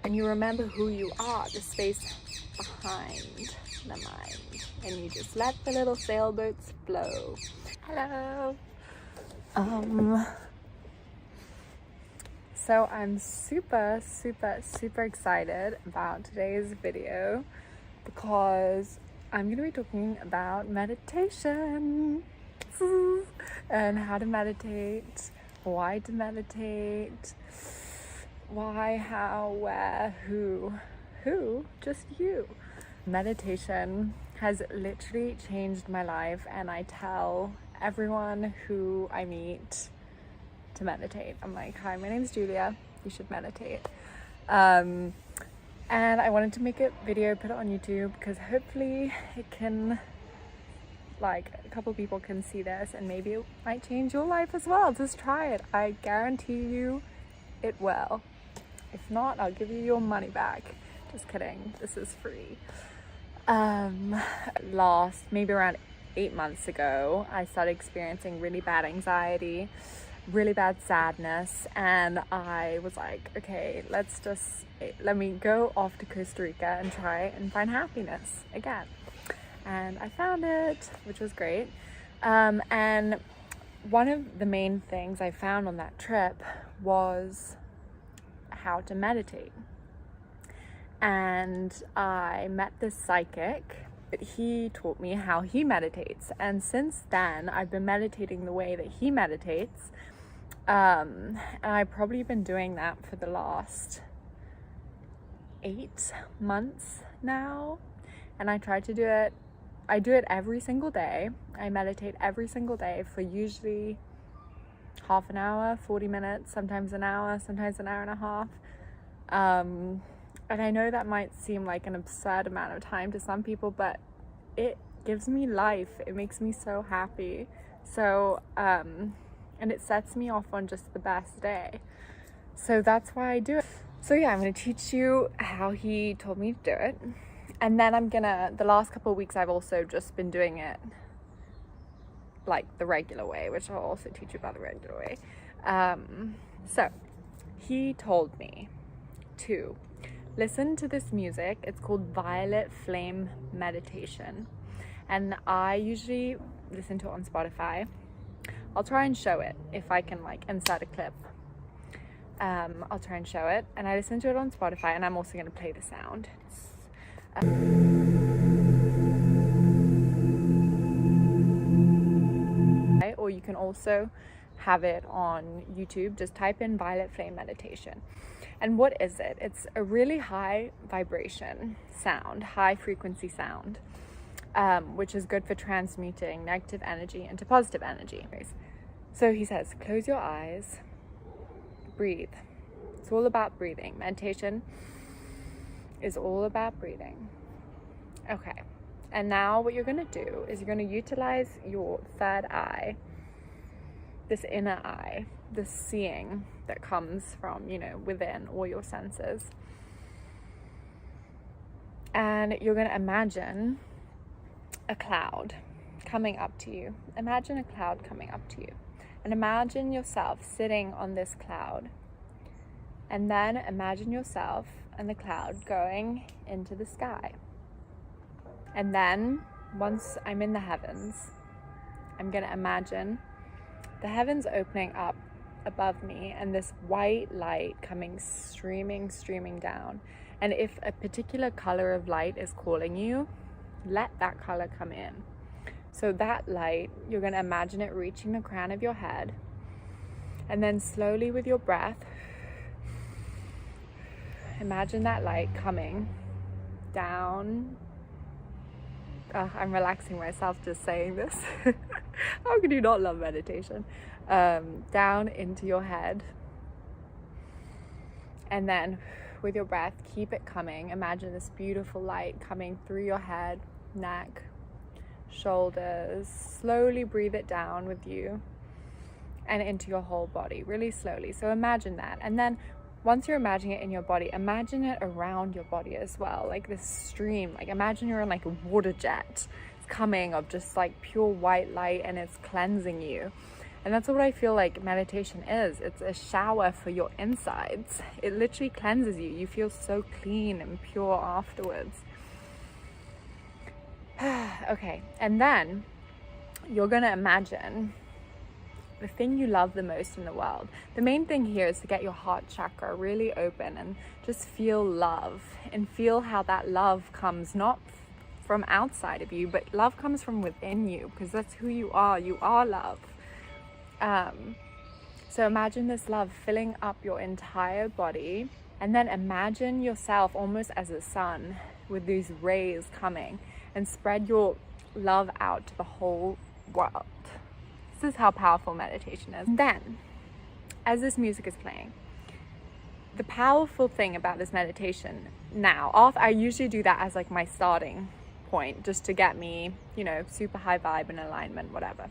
and you remember who you are, the space behind the mind, and you just let the little sailboats flow. Hello. So I'm super excited about today's video because I'm going to be talking about meditation and how to meditate, why to meditate, why, how, where, who, just you. Meditation has literally changed my life, and I tell everyone who I meet to meditate. I'm like, hi, my name's Julia, you should meditate. And I wanted to make a video, put it on YouTube, because hopefully it can, like, a couple people can see this and maybe it might change your life as well. Just try it. I guarantee you it will. If not, I'll give you your money back. Just kidding, this is free. Maybe around 8 months ago, I started experiencing really bad anxiety, really bad sadness, and I was like, okay, let me go off to Costa Rica and try and find happiness again. And I found it, which was great. And one of the main things I found on that trip was how to meditate. And I met this psychic. He taught me how he meditates, and since then I've been meditating the way that he meditates. And I've probably been doing that for the last 8 months now, and I try to do it. I do it every single day. I meditate every single day for usually half an hour, 40 minutes, sometimes an hour, sometimes an hour and a half. And I know that might seem like an absurd amount of time to some people, but it gives me life. It makes me so happy. So, and it sets me off on just the best day. So that's why I do it. So yeah, I'm going to teach you how he told me to do it. And then the last couple of weeks, I've also just been doing it like the regular way, which I'll also teach you about the regular way. So he told me to listen to this music. It's called Violet Flame Meditation. And I usually listen to it on Spotify. I'll try and show it if I can, like, insert a clip. I'll try and show it. And I listen to it on Spotify, and I'm also going to play the sound. Or you can also have it on YouTube. Just type in Violet Flame Meditation. And what is it? It's a really high vibration sound, high frequency sound, which is good for transmuting negative energy into positive energy. So he says, close your eyes, breathe. It's all about breathing. Meditation is all about breathing. Okay. And now what you're going to do is you're going to utilize your third eye, this inner eye, this seeing that comes from, within all your senses. And you're going to imagine a cloud coming up to you. Imagine a cloud coming up to you. And imagine yourself sitting on this cloud. And then imagine yourself and the cloud going into the sky. And then once I'm in the heavens, I'm going to imagine the heavens opening up above me and this white light coming streaming down. And if a particular color of light is calling you, let that color come in. So that light, you're going to imagine it reaching the crown of your head, and then slowly with your breath, imagine that light coming down. I'm relaxing myself just saying this. How could you not love meditation? Down into your head, and then with your breath, keep it coming. Imagine this beautiful light coming through your head, neck, shoulders. Slowly breathe it down with you and into your whole body, really slowly. So imagine that. And then once you're imagining it in your body, imagine it around your body as well, like this stream. Like imagine you're in like a water jet. It's coming of just like pure white light, and it's cleansing you. And that's what I feel like meditation is. It's a shower for your insides. It literally cleanses you. You feel so clean and pure afterwards. Okay, and then you're gonna imagine the thing you love the most in the world. The main thing here is to get your heart chakra really open and just feel love, and feel how that love comes not from outside of you, but love comes from within you, because that's who you are. You are love. So imagine this love filling up your entire body, and then imagine yourself almost as a sun with these rays coming, and spread your love out to the whole world. This is how powerful meditation is. And then, as this music is playing, the powerful thing about this meditation now, I usually do that as like my starting point, just to get me, you know, super high vibe and alignment, whatever.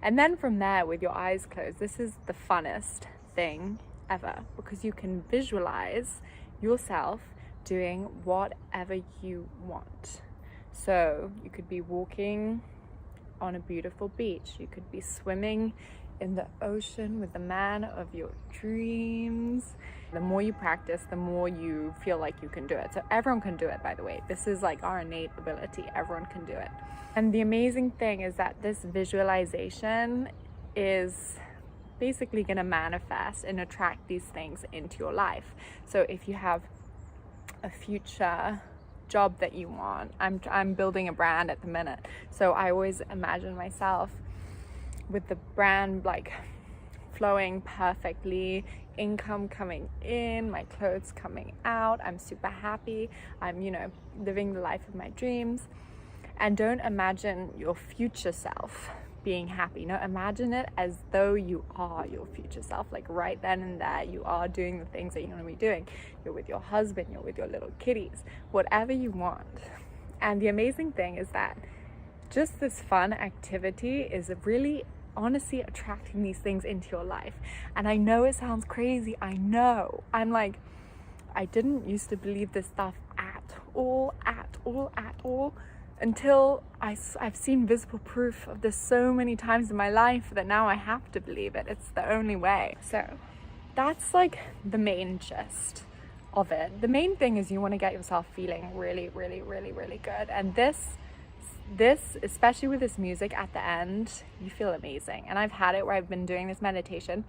And then from there, with your eyes closed, this is the funnest thing ever, because you can visualize yourself doing whatever you want. So you could be walking on a beautiful beach, you could be swimming in the ocean with the man of your dreams. The more you practice, the more you feel like you can do it. So everyone can do it, by the way. This is like our innate ability. Everyone can do it. And the amazing thing is that this visualization is basically going to manifest and attract these things into your life. So if you have a future job that you want, I'm building a brand at the minute, so I always imagine myself with the brand like flowing perfectly, income coming in, my clothes coming out, I'm super happy, I'm, you know, living the life of my dreams. And don't imagine your future self being happy. No, imagine it as though you are your future self. Like right then and there, you are doing the things that you want to be doing. You're with your husband, you're with your little kitties, whatever you want. And the amazing thing is that just this fun activity is really honestly attracting these things into your life. And I know it sounds crazy. I know. I'm like, I didn't used to believe this stuff at all, until I've seen visible proof of this so many times in my life that now I have to believe it. It's the only way. So that's like the main gist of it. The main thing is you want to get yourself feeling really, really, really, really good. And this, especially with this music at the end, you feel amazing. And I've had it where I've been doing this meditation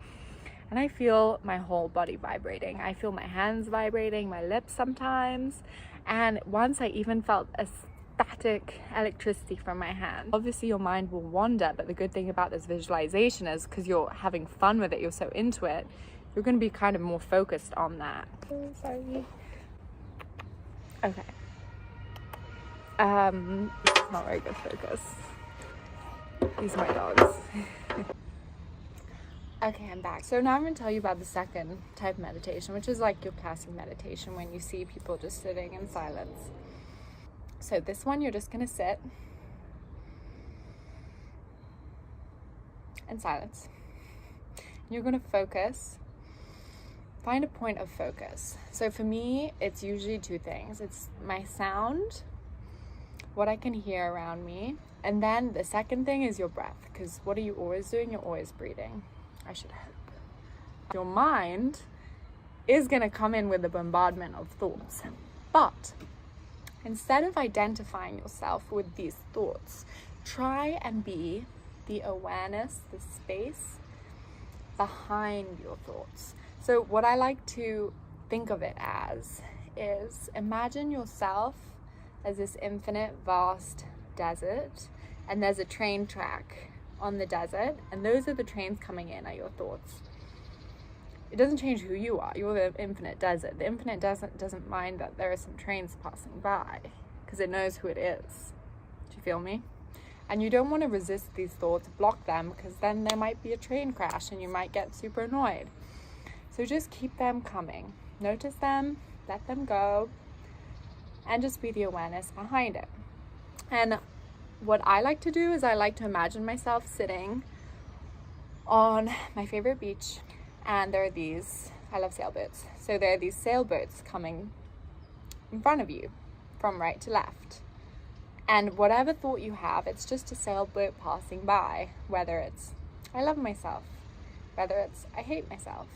and I feel my whole body vibrating. I feel my hands vibrating, my lips sometimes. And once I even felt a static electricity from my hand. Obviously your mind will wander, but the good thing about this visualization is because you're having fun with it, you're so into it, you're going to be kind of more focused on that. Oh, sorry. Okay. It's not very good focus. These are my dogs. Okay, I'm back. So now I'm going to tell you about the second type of meditation, which is like your classic meditation when you see people just sitting in silence. So this one, you're just going to sit in silence. You're going to focus, find a point of focus. So for me, it's usually two things. It's my sound, what I can hear around me. And then the second thing is your breath, because what are you always doing? You're always breathing. I should hope. Your mind is going to come in with a bombardment of thoughts. But instead of identifying yourself with these thoughts, try and be the awareness, the space behind your thoughts. So what I like to think of it as is imagine yourself as this infinite, vast desert, and there's a train track on the desert, and those are the trains coming in are your thoughts. It doesn't change who you are. You're the infinite desert. The infinite desert doesn't mind that there are some trains passing by because it knows who it is. Do you feel me? And you don't want to resist these thoughts, block them, because then there might be a train crash and you might get super annoyed. So just keep them coming. Notice them, let them go, and just be the awareness behind it. And what I like to do is I like to imagine myself sitting on my favorite beach. And there are these, I love sailboats, so there are these sailboats coming in front of you from right to left. And whatever thought you have, it's just a sailboat passing by, whether it's I love myself, whether it's I hate myself.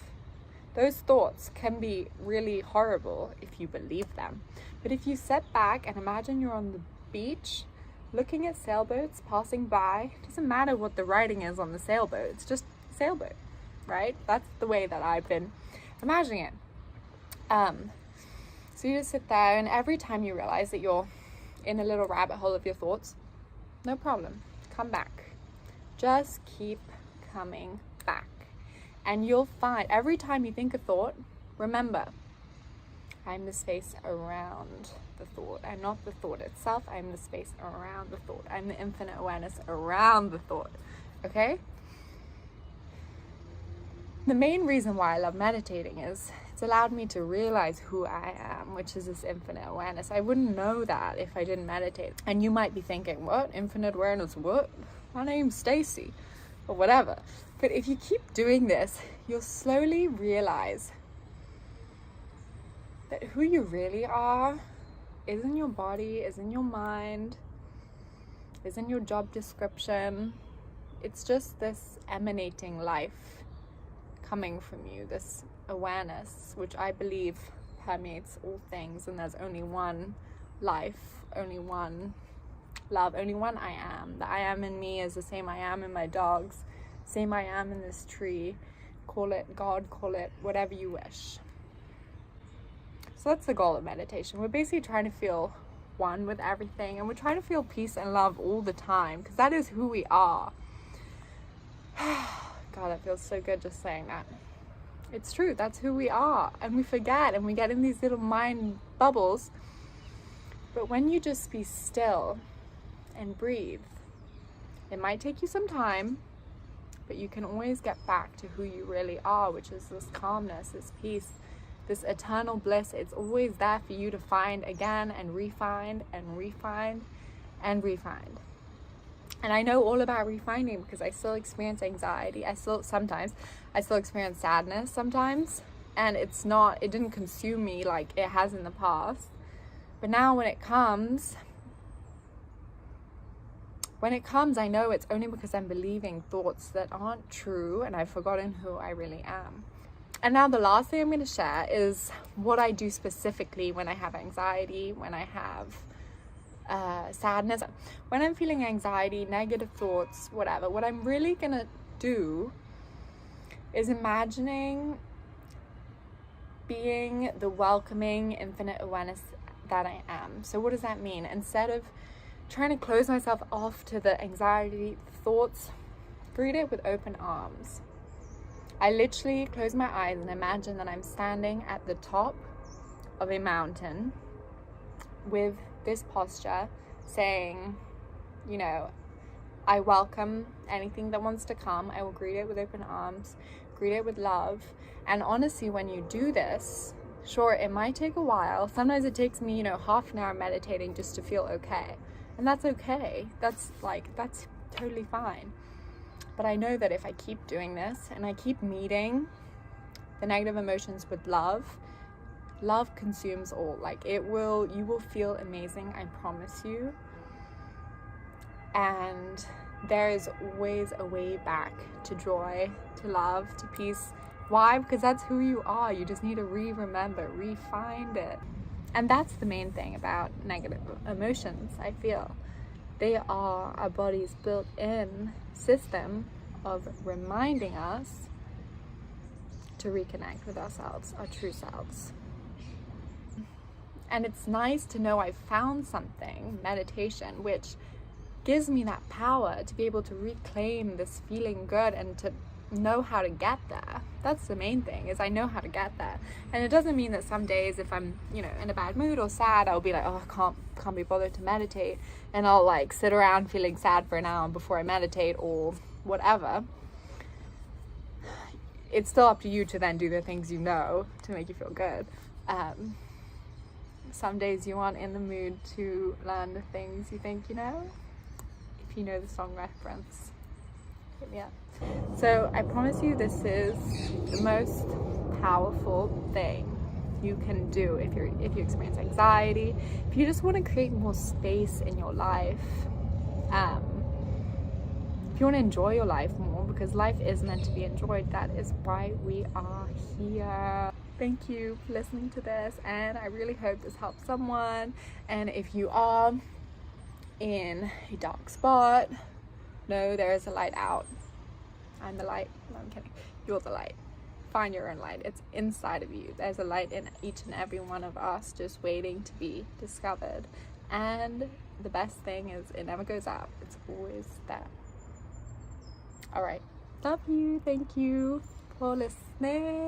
Those thoughts can be really horrible if you believe them. But if you sit back and imagine you're on the beach looking at sailboats passing by, it doesn't matter what the writing is on the sailboat, it's just a sailboat, right? That's the way that I've been imagining it. So you just sit there, and every time you realize that you're in a little rabbit hole of your thoughts, no problem, come back. Just keep coming back. And you'll find every time you think a thought, remember, I'm the space around the thought. I'm not the thought itself. I'm the space around the thought. I'm the infinite awareness around the thought. Okay? The main reason why I love meditating is it's allowed me to realize who I am, which is this infinite awareness. I wouldn't know that if I didn't meditate. And you might be thinking, what? Infinite awareness? What? My name's Stacy. Or whatever. But if you keep doing this, you'll slowly realize that who you really are isn't your body, isn't your mind, isn't your job description. It's just this emanating life coming from you, this awareness, which I believe permeates all things, and there's only one life, only one love, only one I am. The I am in me is the same I am in my dogs, same I am in this tree. Call it God, call it whatever you wish. So that's the goal of meditation. We're basically trying to feel one with everything, and we're trying to feel peace and love all the time, because that is who we are. God, that feels so good just saying that. It's true, that's who we are, and we forget, and we get in these little mind bubbles. But when you just be still and breathe, it might take you some time, but you can always get back to who you really are, which is this calmness, this peace, this eternal bliss. It's always there for you to find again and refine and refine and refine. And I know all about refining because I still experience anxiety. I still experience sadness sometimes, and it didn't consume me like it has in the past. But now when it comes, I know it's only because I'm believing thoughts that aren't true, and I've forgotten who I really am. And now the last thing I'm going to share is what I do specifically when I have anxiety, when I have sadness, when I'm feeling anxiety, negative thoughts, whatever. What I'm really going to do is imagining being the welcoming, infinite awareness that I am. So what does that mean? Instead of trying to close myself off to the anxiety thoughts, greet it with open arms. I literally close my eyes and imagine that I'm standing at the top of a mountain with this posture saying, you know, I welcome anything that wants to come. I will greet it with open arms, greet it with love. And honestly, when you do this, sure, it might take a while. Sometimes it takes me, half an hour meditating just to feel okay. And that's okay. That's totally fine. But I know that if I keep doing this and I keep meeting the negative emotions with love consumes all. You will feel amazing, I promise you. And there is always a way back to joy, to love, to peace. Why? Because that's who you are. You just need to remember, find it. And that's the main thing about negative emotions, I feel. They are our body's built-in system of reminding us to reconnect with ourselves, our true selves. And it's nice to know I've found something, meditation, which gives me that power to be able to reclaim this feeling good and to know how to get there. That's the main thing, is I know how to get there. And it doesn't mean that some days if I'm in a bad mood or sad, I'll be like, oh, I can't be bothered to meditate, and I'll sit around feeling sad for an hour before I meditate or whatever. It's still up to you to then do the things to make you feel good. Some days you aren't in the mood to learn the things you think you know. If you know the song reference, hit me up. So I promise you, this is the most powerful thing you can do if you experience anxiety, if you just want to create more space in your life, if you want to enjoy your life more, because life is meant to be enjoyed. That is why we are here. Thank you for listening to this, and I really hope this helps someone. And if you are in a dark spot, know there is a light out. I'm the light. No, I'm kidding. You're the light. Find your own light. It's inside of you. There's a light in each and every one of us, just waiting to be discovered. And the best thing is it never goes out. It's always there. All right. Love you. Thank you for listening.